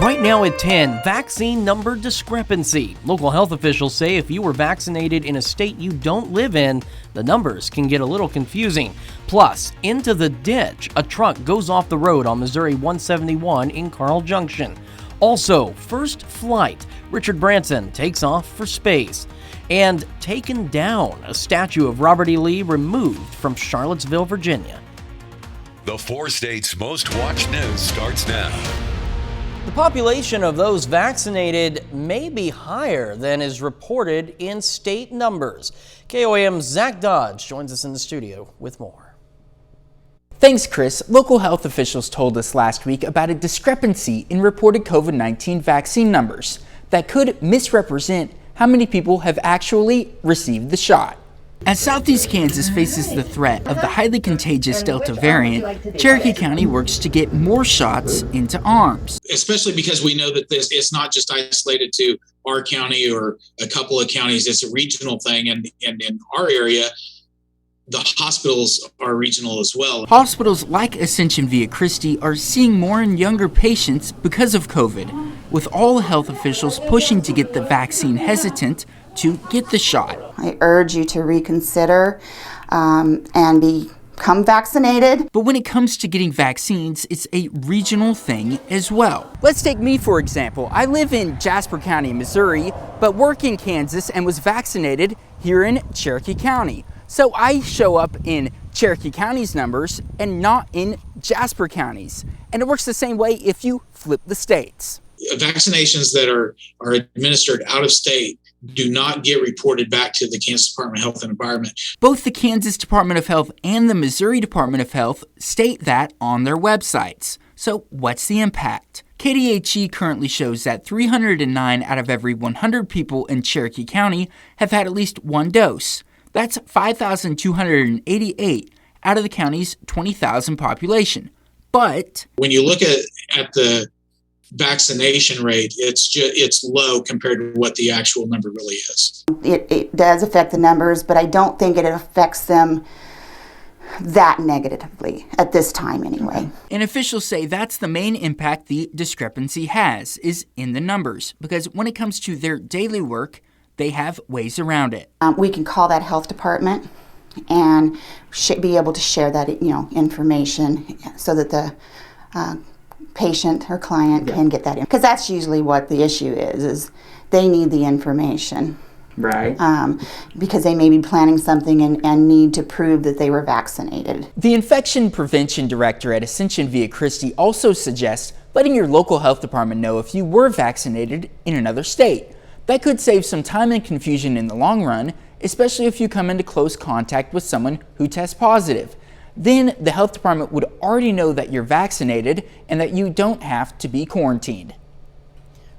Right now at 10, vaccine number discrepancy. Local health officials say if you were vaccinated in a state you don't live in, the numbers can get a little confusing. Plus, into the ditch, a truck goes off the road on Missouri 171 in Carl Junction. Also, first flight, Richard Branson takes off for space. And taken down, a statue of Robert E. Lee removed from Charlottesville, Virginia. The 4 states' most watched news starts now. The population of those vaccinated may be higher than is reported in state numbers. KOAM's Zach Dodge joins us in the studio with more. Thanks, Chris. Local health officials told us last week about a discrepancy in reported COVID-19 vaccine numbers that could misrepresent how many people have actually received the shot. As Southeast Kansas faces the threat of the highly contagious Delta variant, Cherokee County works to get more shots into arms. Especially because we know that it's not just isolated to our county or a couple of counties, it's a regional thing. And in our area, the hospitals are regional as well. Hospitals like Ascension Via Christi are seeing more in younger patients because of COVID, with all health officials pushing to get the vaccine hesitant to get the shot. I urge you to reconsider and become vaccinated. But when it comes to getting vaccines, it's a regional thing as well. Let's take me, for example. I live in Jasper County, Missouri, but work in Kansas and was vaccinated here in Cherokee County. So I show up in Cherokee County's numbers and not in Jasper County's. And it works the same way if you flip the states. Vaccinations that are administered out of state do not get reported back to the Kansas Department of Health and Environment. Both the Kansas Department of Health and the Missouri Department of Health state that on their websites. So what's the impact? KDHE currently shows that 309 out of every 100 people in Cherokee County have had at least one dose. That's 5,288 out of the county's 20,000 population. But when you look at the vaccination rate, it's low compared to what the actual number really is. It does affect the numbers, but I don't think it affects them that negatively at this time anyway. And officials say that's the main impact the discrepancy has, is in the numbers, because when it comes to their daily work, they have ways around it. We can call that health department and be able to share that information so that the patient or client can get that in, because that's usually what the issue is they need the information, right? Because they may be planning something and need to prove that they were vaccinated. The infection prevention director at Ascension Via Christi also suggests letting your local health department know if you were vaccinated in another state. That could save some time and confusion in the long run, especially if you come into close contact with someone who tests positive. Then the health department would already know that you're vaccinated and that you don't have to be quarantined.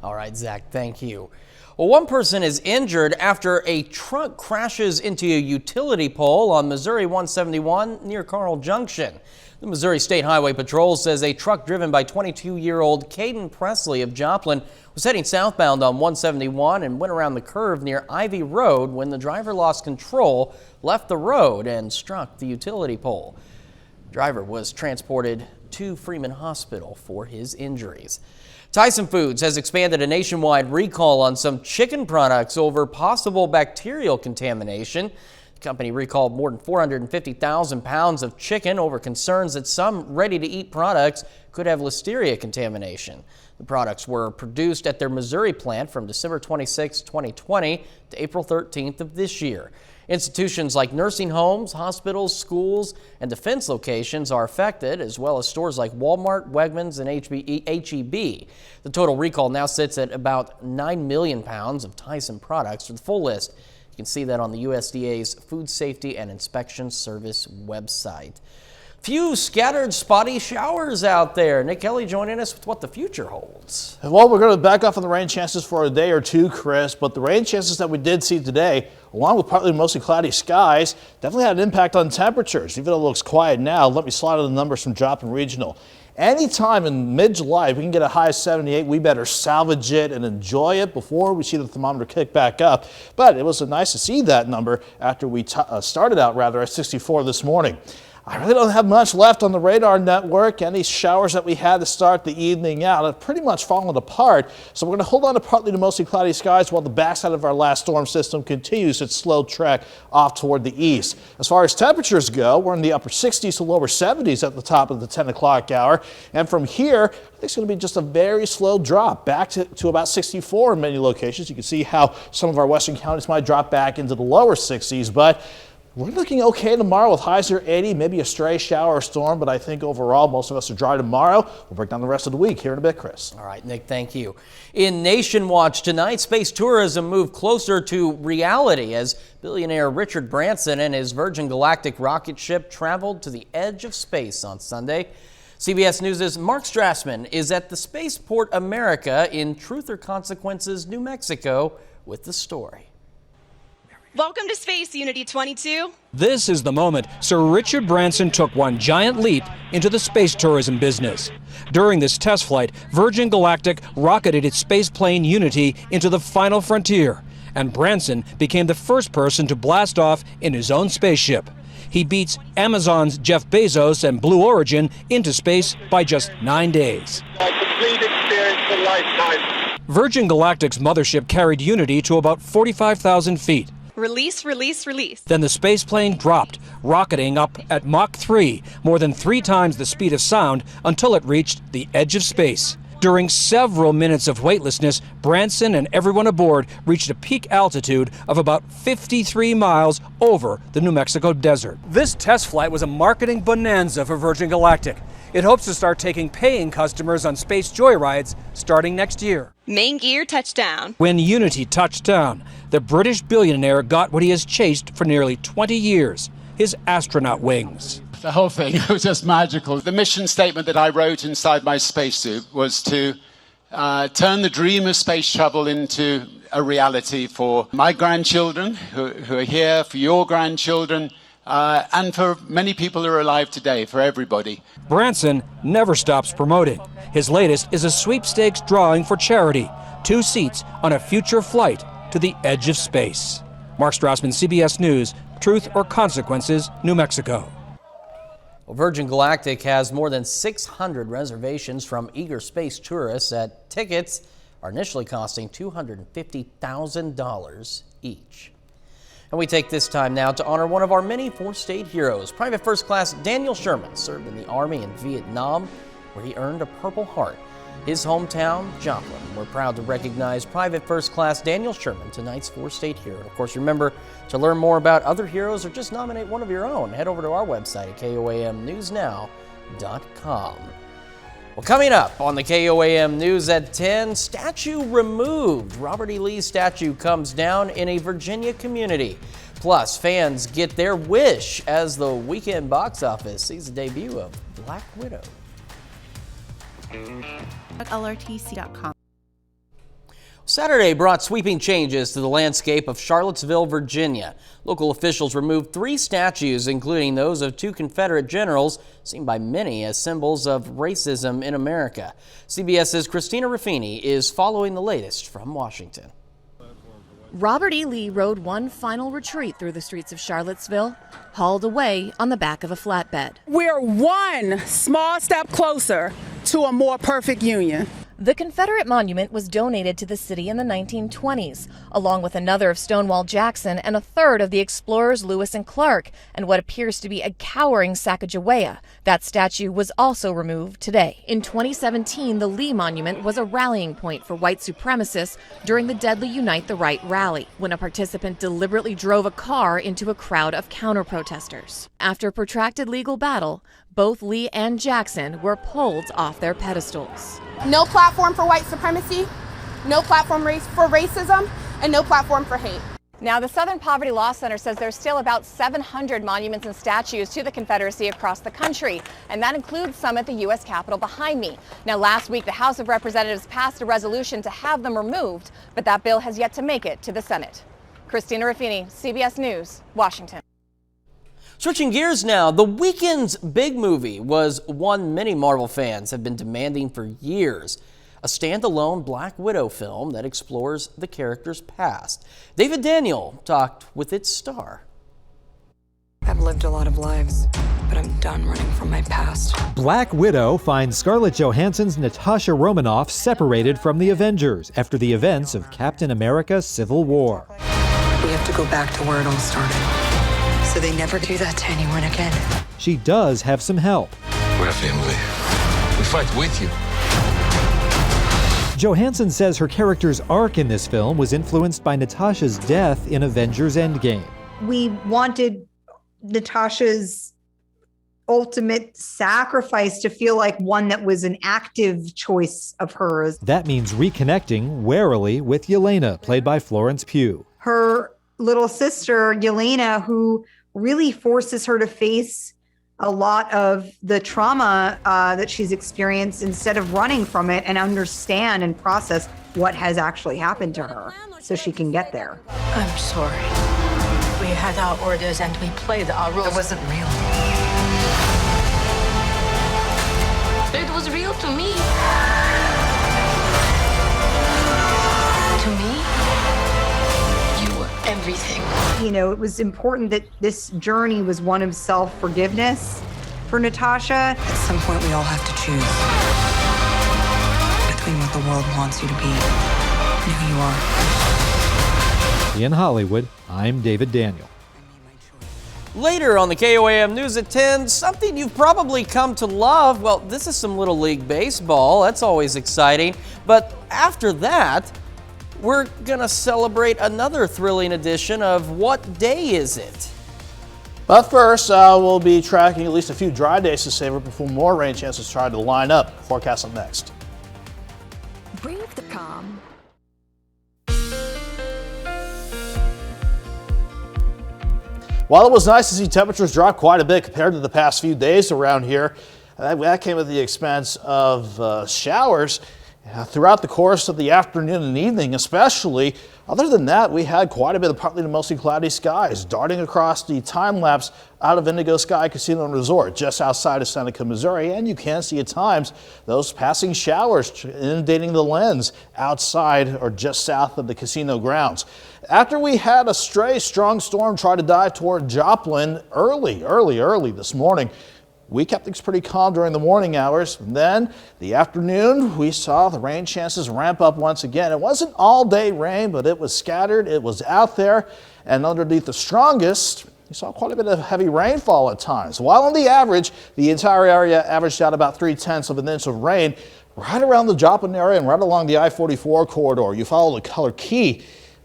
All right, Zach, thank you. Well, one person is injured after a truck crashes into a utility pole on Missouri 171 near Carl Junction. The Missouri State Highway Patrol says a truck driven by 22-year-old Caden Presley of Joplin was heading southbound on 171 and went around the curve near Ivy Road when the driver lost control, left the road, and struck the utility pole. The driver was transported to Freeman Hospital for his injuries. Tyson Foods has expanded a nationwide recall on some chicken products over possible bacterial contamination. The company recalled more than 450,000 pounds of chicken over concerns that some ready-to-eat products could have listeria contamination. The products were produced at their Missouri plant from December 26, 2020 to April 13th of this year. Institutions like nursing homes, hospitals, schools, and defense locations are affected, as well as stores like Walmart, Wegmans, and H-E-B. The total recall now sits at about 9 million pounds of Tyson products. For the full list, you can see that on the USDA's Food Safety and Inspection Service website. Few scattered spotty showers out there. Nick Kelly joining us with what the future holds. Well, we're going to back off on the rain chances for a day or two, Chris, but the rain chances that we did see today, along with partly mostly cloudy skies, definitely had an impact on temperatures. Even though it looks quiet now, let me slide on the numbers from Joplin Regional. Anytime in mid-July, if we can get a high of 78, we better salvage it and enjoy it before we see the thermometer kick back up. But it was nice to see that number after we started out at 64 this morning. I really don't have much left on the radar network. Any showers that we had to start the evening out have pretty much fallen apart. So we're going to hold on to partly to mostly cloudy skies while the backside of our last storm system continues its slow trek off toward the east. As far as temperatures go, we're in the upper 60s to lower 70s at the top of the 10 o'clock hour. And from here, I think it's going to be just a very slow drop back to about 64 in many locations. You can see how some of our western counties might drop back into the lower 60s, but we're looking okay tomorrow with highs near 80, maybe a stray shower or storm, but I think overall most of us are dry tomorrow. We'll break down the rest of the week here in a bit, Chris. All right, Nick, thank you. In Nation Watch tonight, space tourism moved closer to reality as billionaire Richard Branson and his Virgin Galactic rocket ship traveled to the edge of space on Sunday. CBS News' Mark Strassman is at the Spaceport America in Truth or Consequences, New Mexico, with the story. Welcome to Space Unity 22. This is the moment Sir Richard Branson took one giant leap into the space tourism business. During this test flight, Virgin Galactic rocketed its spaceplane Unity into the final frontier, and Branson became the first person to blast off in his own spaceship. He beats Amazon's Jeff Bezos and Blue Origin into space by just 9 days. A complete experience of a lifetime. Virgin Galactic's mothership carried Unity to about 45,000 feet. Release, release, release. Then the spaceplane dropped, rocketing up at Mach 3, more than 3 times the speed of sound, until it reached the edge of space. During several minutes of weightlessness, Branson and everyone aboard reached a peak altitude of about 53 miles over the New Mexico desert. This test flight was a marketing bonanza for Virgin Galactic. It hopes to start taking paying customers on space joyrides starting next year. Main gear touchdown. When Unity touched down, the British billionaire got what he has chased for nearly 20 years, his astronaut wings. The whole thing was just magical. The mission statement that I wrote inside my spacesuit was to turn the dream of space travel into a reality for my grandchildren who are here, for your grandchildren, and for many people who are alive today, for everybody. Branson never stops promoting. His latest is a sweepstakes drawing for charity, 2 seats on a future flight to the edge of space. Mark Strassman, CBS News, Truth or Consequences, New Mexico. Well, Virgin Galactic has more than 600 reservations from eager space tourists at tickets are initially costing $250,000 each. And we take this time now to honor one of our many four-state heroes. Private First Class Daniel Sherman served in the Army in Vietnam, where he earned a Purple Heart. His hometown, Joplin. We're proud to recognize Private First Class Daniel Sherman, tonight's four-state hero. Of course, remember to learn more about other heroes or just nominate one of your own. Head over to our website at KOAMNewsNow.com. Well, coming up on the KOAM News at 10, statue removed. Robert E. Lee's statue comes down in a Virginia community. Plus, fans get their wish as the weekend box office sees the debut of Black Widow. LRTC.com. Saturday brought sweeping changes to the landscape of Charlottesville, Virginia. Local officials removed 3 statues, including those of 2 Confederate generals, seen by many as symbols of racism in America. CBS's Christina Ruffini is following the latest from Washington. Robert E. Lee rode one final retreat through the streets of Charlottesville, hauled away on the back of a flatbed. We're one small step closer to a more perfect union. The Confederate monument was donated to the city in the 1920s, along with another of Stonewall Jackson and a third of the explorers Lewis and Clark, and what appears to be a cowering Sacagawea. That statue was also removed today. In 2017, the Lee Monument was a rallying point for white supremacists during the deadly Unite the Right rally, when a participant deliberately drove a car into a crowd of counter-protesters. After a protracted legal battle, both Lee and Jackson were pulled off their pedestals. No platform for white supremacy, no platform for racism, and no platform for hate. Now, the Southern Poverty Law Center says there's still about 700 monuments and statues to the Confederacy across the country, and that includes some at the U.S. Capitol behind me. Now, last week, the House of Representatives passed a resolution to have them removed, but that bill has yet to make it to the Senate. Christina Ruffini, CBS News, Washington. Switching gears now, the weekend's big movie was one many Marvel fans have been demanding for years. A standalone Black Widow film that explores the character's past. David Daniel talked with its star. I've lived a lot of lives, but I'm done running from my past. Black Widow finds Scarlett Johansson's Natasha Romanoff separated from the Avengers after the events of Captain America: Civil War. We have to go back to where it all started, so they never do that to anyone again. She does have some help. We're family. We fight with you. Johansson says her character's arc in this film was influenced by Natasha's death in Avengers: Endgame. We wanted Natasha's ultimate sacrifice to feel like one that was an active choice of hers. That means reconnecting warily with Yelena, played by Florence Pugh. Her little sister, Yelena, who really forces her to face a lot of the trauma that she's experienced instead of running from it, and understand and process what has actually happened to her so she can get there. I'm sorry. We had our orders and we played our rules. It wasn't real. It was real to me. To me, you were everything. You know, it was important that this journey was one of self-forgiveness for Natasha. At some point, we all have to choose between what the world wants you to be and who you are. In Hollywood, I'm David Daniel. Later on the KOAM News at 10, something you've probably come to love. Well, this is some Little League Baseball. That's always exciting. But after that, we're going to celebrate another thrilling edition of What Day Is It? But first, we'll be tracking at least a few dry days to savor before more rain chances try to line up. Forecast up next. Brave the calm. While it was nice to see temperatures drop quite a bit compared to the past few days around here, that came at the expense of showers throughout the course of the afternoon and evening especially. Other than that, we had quite a bit of partly to mostly cloudy skies darting across the time lapse out of Indigo Sky Casino and Resort just outside of Seneca, Missouri, and you can see at times those passing showers inundating the lens outside or just south of the casino grounds. After we had a stray strong storm try to dive toward Joplin early this morning, we kept things pretty calm during the morning hours. And then the afternoon, we saw the rain chances ramp up once again. It wasn't all day rain, but it was scattered. It was out there. And underneath the strongest, you saw quite a bit of heavy rainfall at times. While on the average, the entire area averaged out about 0.3 of an inch of rain right around the Joplin area and right along the I-44 corridor. You follow the color key.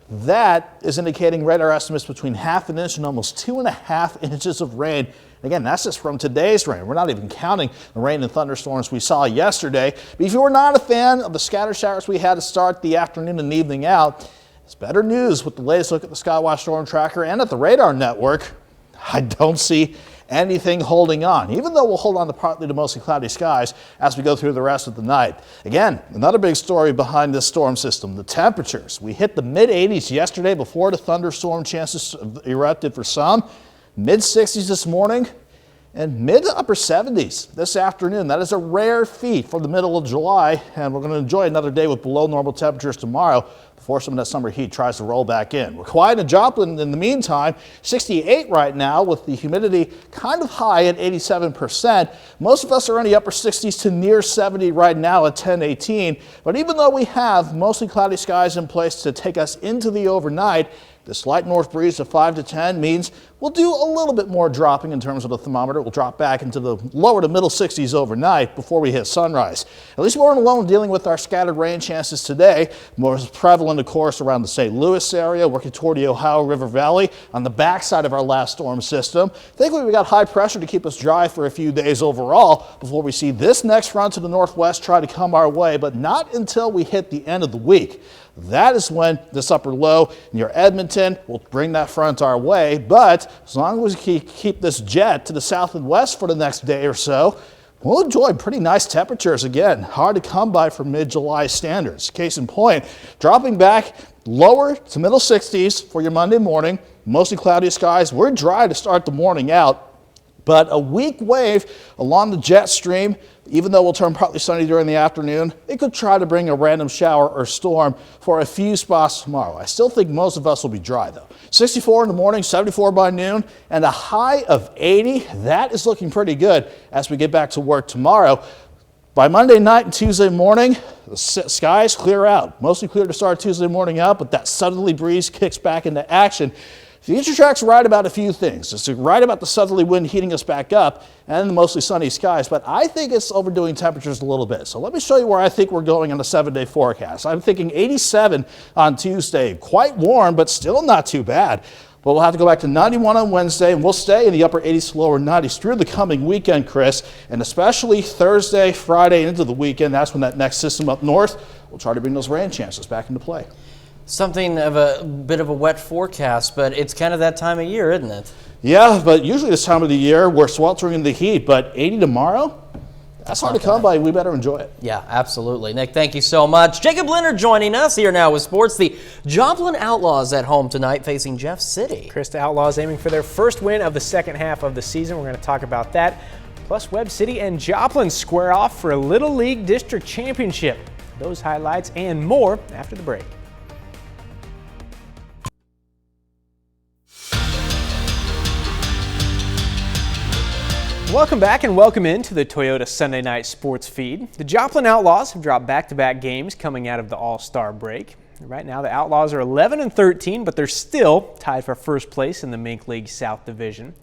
That is indicating radar estimates between 0.5 inch and almost 2.5 inches of rain. Again, that's just from today's rain. We're not even counting the rain and thunderstorms we saw yesterday. But if you were not a fan of the scattered showers we had to start the afternoon and evening out, it's better news with the latest look at the Skywatch Storm Tracker and at the radar network. I don't see anything holding on, even though we'll hold on to partly to mostly cloudy skies as we go through the rest of the night. Again, another big story behind this storm system, the temperatures. We hit the mid-80s yesterday before the thunderstorm chances erupted for some. Mid-60s this morning and mid to upper 70s this afternoon. That is a rare feat for the middle of July, and we're going to enjoy another day with below normal temperatures tomorrow before some of that summer heat tries to roll back in. We're quiet in Joplin in the meantime, 68 right now with the humidity kind of high at 87%. Most of us are in the upper 60s to near 70 right now at 10:18. But even though we have mostly cloudy skies in place to take us into the overnight, this light north breeze of 5 to 10 means we'll do a little bit more dropping in terms of the thermometer. We'll drop back into the lower to middle 60s overnight before we hit sunrise. At least we weren't alone dealing with our scattered rain chances today. More prevalent, of course, around the St. Louis area, working toward the Ohio River Valley on the backside of our last storm system. Thankfully, we got high pressure to keep us dry for a few days overall before we see this next front to the northwest try to come our way, but not until we hit the end of the week. That is when this upper low near Edmonton will bring that front our way. But as long as we keep this jet to the south and west for the next day or so, we'll enjoy pretty nice temperatures again. Hard to come by for mid-July standards. Case in point, dropping back lower to middle 60s for your Monday morning. Mostly cloudy skies. We're dry to start the morning out. But a weak wave along the jet stream, even though we'll turn partly sunny during the afternoon, it could try to bring a random shower or storm for a few spots tomorrow. I still think most of us will be dry though. 64 in the morning, 74 by noon, and a high of 80. That is looking pretty good as we get back to work tomorrow. By Monday night and Tuesday morning, the skies clear out. Mostly clear to start Tuesday morning out, but that southerly breeze kicks back into action. Future Track's right about a few things. It's right about the southerly wind heating us back up and the mostly sunny skies, but I think it's overdoing temperatures a little bit. So let me show you where I think we're going on the 7-day forecast. I'm thinking 87 on Tuesday. Quite warm, but still not too bad. But we'll have to go back to 91 on Wednesday, and we'll stay in the upper 80s to lower 90s through the coming weekend, Chris, and especially Thursday, Friday, into the weekend. That's when that next system up north will try to bring those rain chances back into play. Something of a bit of a wet forecast, but it's kind of that time of year, isn't it? Yeah, but usually this time of the year, we're sweltering in the heat, but 80 tomorrow? That's hard to come by. We better enjoy it. Yeah, absolutely. Nick, thank you so much. Jacob Leonard joining us here now with sports. The Joplin Outlaws at home tonight facing Jeff City. Chris, the Outlaws aiming for their first win of the second half of the season. We're going to talk about that. Plus, Webb City and Joplin square off for a Little League District Championship. Those highlights and more after the break. Welcome back and welcome into the Toyota Sunday Night Sports Feed. The Joplin Outlaws have dropped back-to-back games coming out of the All-Star break. Right now the Outlaws are 11-13, but they're still tied for first place in the Mink League South Division.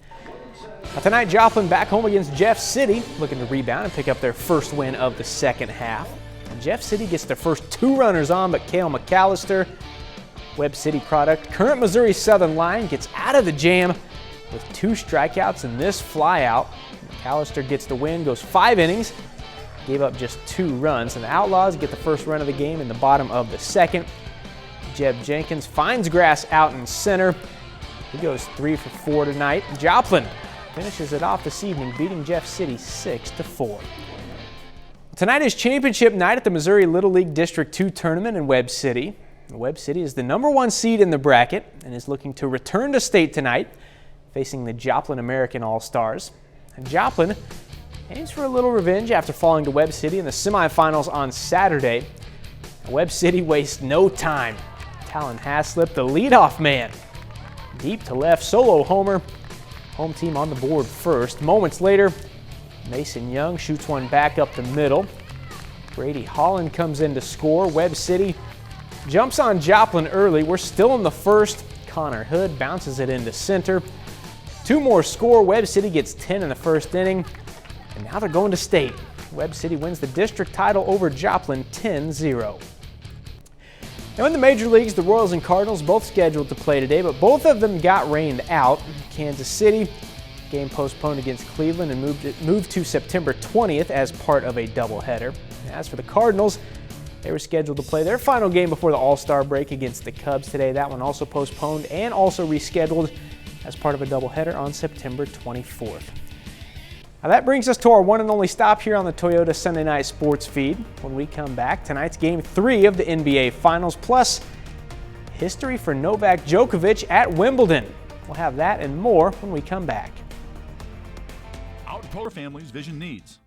Now tonight Joplin back home against Jeff City, looking to rebound and pick up their first win of the second half. And Jeff City gets their first two runners on, but Cale McAllister, Webb City product, current Missouri Southern line, gets out of the jam with two strikeouts in this flyout. McAllister gets the win, goes 5 innings, gave up just 2 runs, and the Outlaws get the first run of the game in the bottom of the second. Jeb Jenkins finds grass out in center. He goes 3 for 4 tonight. Joplin finishes it off this evening, beating Jeff City 6-4. Tonight is championship night at the Missouri Little League District 2 tournament in Webb City. Webb City is the #1 seed in the bracket and is looking to return to state tonight, facing the Joplin American All-Stars. And Joplin aims for a little revenge after falling to Webb City in the semifinals on Saturday. Webb City wastes no time. Talon Haslip, the leadoff man. Deep to left, solo homer. Home team on the board first. Moments later, Mason Young shoots one back up the middle. Brady Holland comes in to score. Webb City jumps on Joplin early. We're still in the first. Connor Hood bounces it into center. 2 more score. Webb City gets 10 in the first inning, and now they're going to state. Webb City wins the district title over Joplin 10-0. Now in the major leagues, the Royals and Cardinals both scheduled to play today, but both of them got rained out. Kansas City, game postponed against Cleveland and moved to September 20th as part of a doubleheader. As for the Cardinals, they were scheduled to play their final game before the All-Star break against the Cubs today. That one also postponed and also rescheduled as part of a doubleheader on September 24th. Now that brings us to our one and only stop here on the Toyota Sunday Night Sports Feed. When we come back, tonight's Game 3 of the NBA Finals, plus history for Novak Djokovic at Wimbledon. We'll have that and more when we come back. Out for families' vision needs.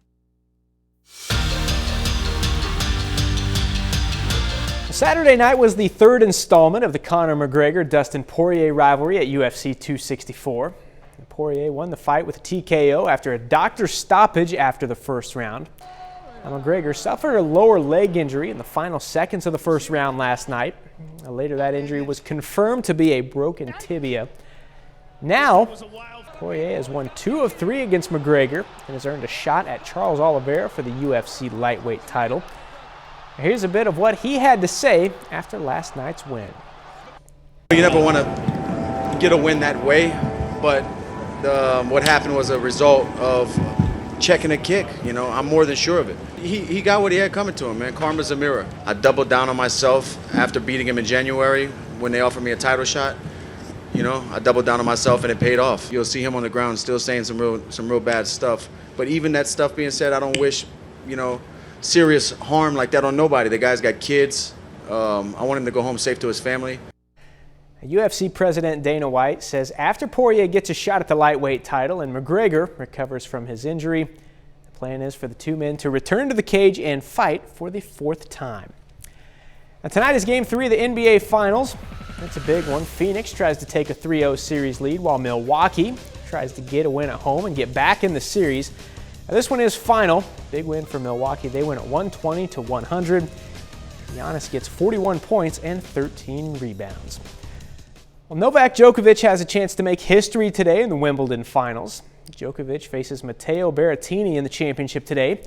Saturday night was the third installment of the Conor McGregor-Dustin Poirier rivalry at UFC 264. Poirier won the fight with a TKO after a doctor's stoppage after the first round. Now, McGregor suffered a lower leg injury in the final seconds of the first round last night. Later, that injury was confirmed to be a broken tibia. Now, Poirier has won 2 of 3 against McGregor and has earned a shot at Charles Oliveira for the UFC lightweight title. Here's a bit of what he had to say after last night's win. You never want to get a win that way, but what happened was a result of checking a kick. You know, I'm more than sure of it. He got what he had coming to him, man. Karma's a mirror. I doubled down on myself after beating him in January when they offered me a title shot. You know, I doubled down on myself and it paid off. You'll see him on the ground still saying some real bad stuff. But even that stuff being said, I don't wish, serious harm like that on nobody. The guy's got kids. I want him to go home safe to his family. UFC President Dana White says after Poirier gets a shot at the lightweight title and McGregor recovers from his injury, the plan is for the two men to return to the cage and fight for the 4th time. Now tonight is Game 3 of the NBA Finals. That's a big one. Phoenix tries to take a 3-0 series lead while Milwaukee tries to get a win at home and get back in the series. Now this one is final. Big win for Milwaukee. They win at 120-100. Giannis gets 41 points and 13 rebounds. Well, Novak Djokovic has a chance to make history today in the Wimbledon finals. Djokovic faces Matteo Berrettini in the championship today,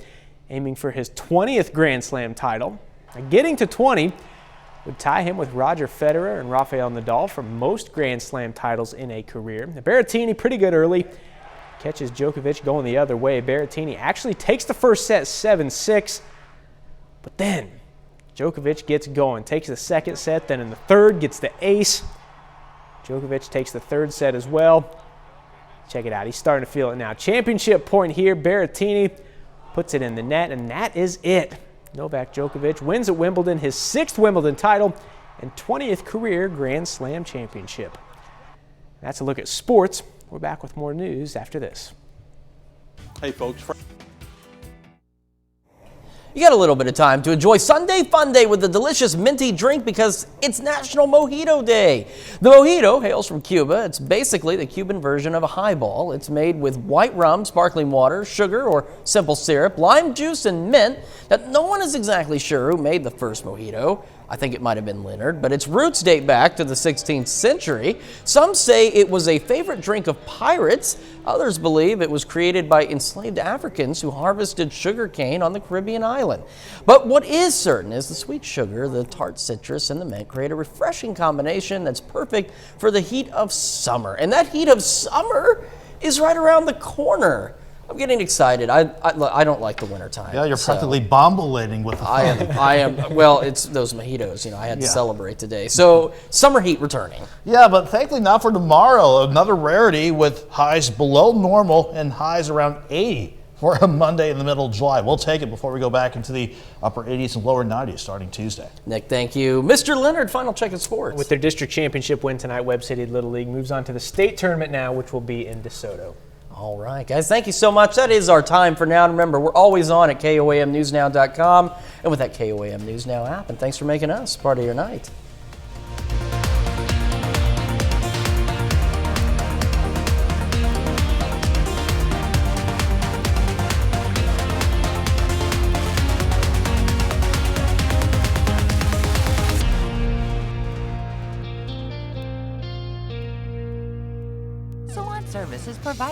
aiming for his 20th Grand Slam title. Now, getting to 20 would tie him with Roger Federer and Rafael Nadal for most Grand Slam titles in a career. Now, Berrettini pretty good early, catches Djokovic going the other way. Berrettini actually takes the first set 7-6, but then Djokovic gets going, takes the second set, then in the third gets the ace. Djokovic takes the third set as well. Check it out, he's starting to feel it now. Championship point here, Berrettini puts it in the net, and that is it. Novak Djokovic wins at Wimbledon, his 6th Wimbledon title and 20th career Grand Slam championship. That's a look at sports. We're back with more news after this. Hey folks. You got a little bit of time to enjoy Sunday Fun Day with a delicious minty drink because it's National Mojito Day. The mojito hails from Cuba. It's basically the Cuban version of a highball. It's made with white rum, sparkling water, sugar or simple syrup, lime juice, and mint. Now, no one is exactly sure who made the first mojito. I think it might have been Leonard, but its roots date back to the 16th century. Some say it was a favorite drink of pirates. Others believe it was created by enslaved Africans who harvested sugar cane on the Caribbean island. But what is certain is the sweet sugar, the tart citrus, and the mint create a refreshing combination that's perfect for the heat of summer. And that heat of summer is right around the corner. I'm getting excited. I don't like the wintertime. Yeah, you're practically bombulating with the fun. I am. Well, it's those mojitos. You know, I had to celebrate today. So summer heat returning. Yeah, but thankfully not for tomorrow. Another rarity with highs below normal and highs around 80 for a Monday in the middle of July. We'll take it before we go back into the upper 80s and lower 90s starting Tuesday. Nick, thank you. Mr. Leonard, final check of sports. With their district championship win tonight, Webb City Little League moves on to the state tournament now, which will be in DeSoto. All right, guys, thank you so much. That is our time for now. Remember, we're always on at KOAMNewsNow.com and with that KOAM News Now app. And thanks for making us part of your night. Salon service is provided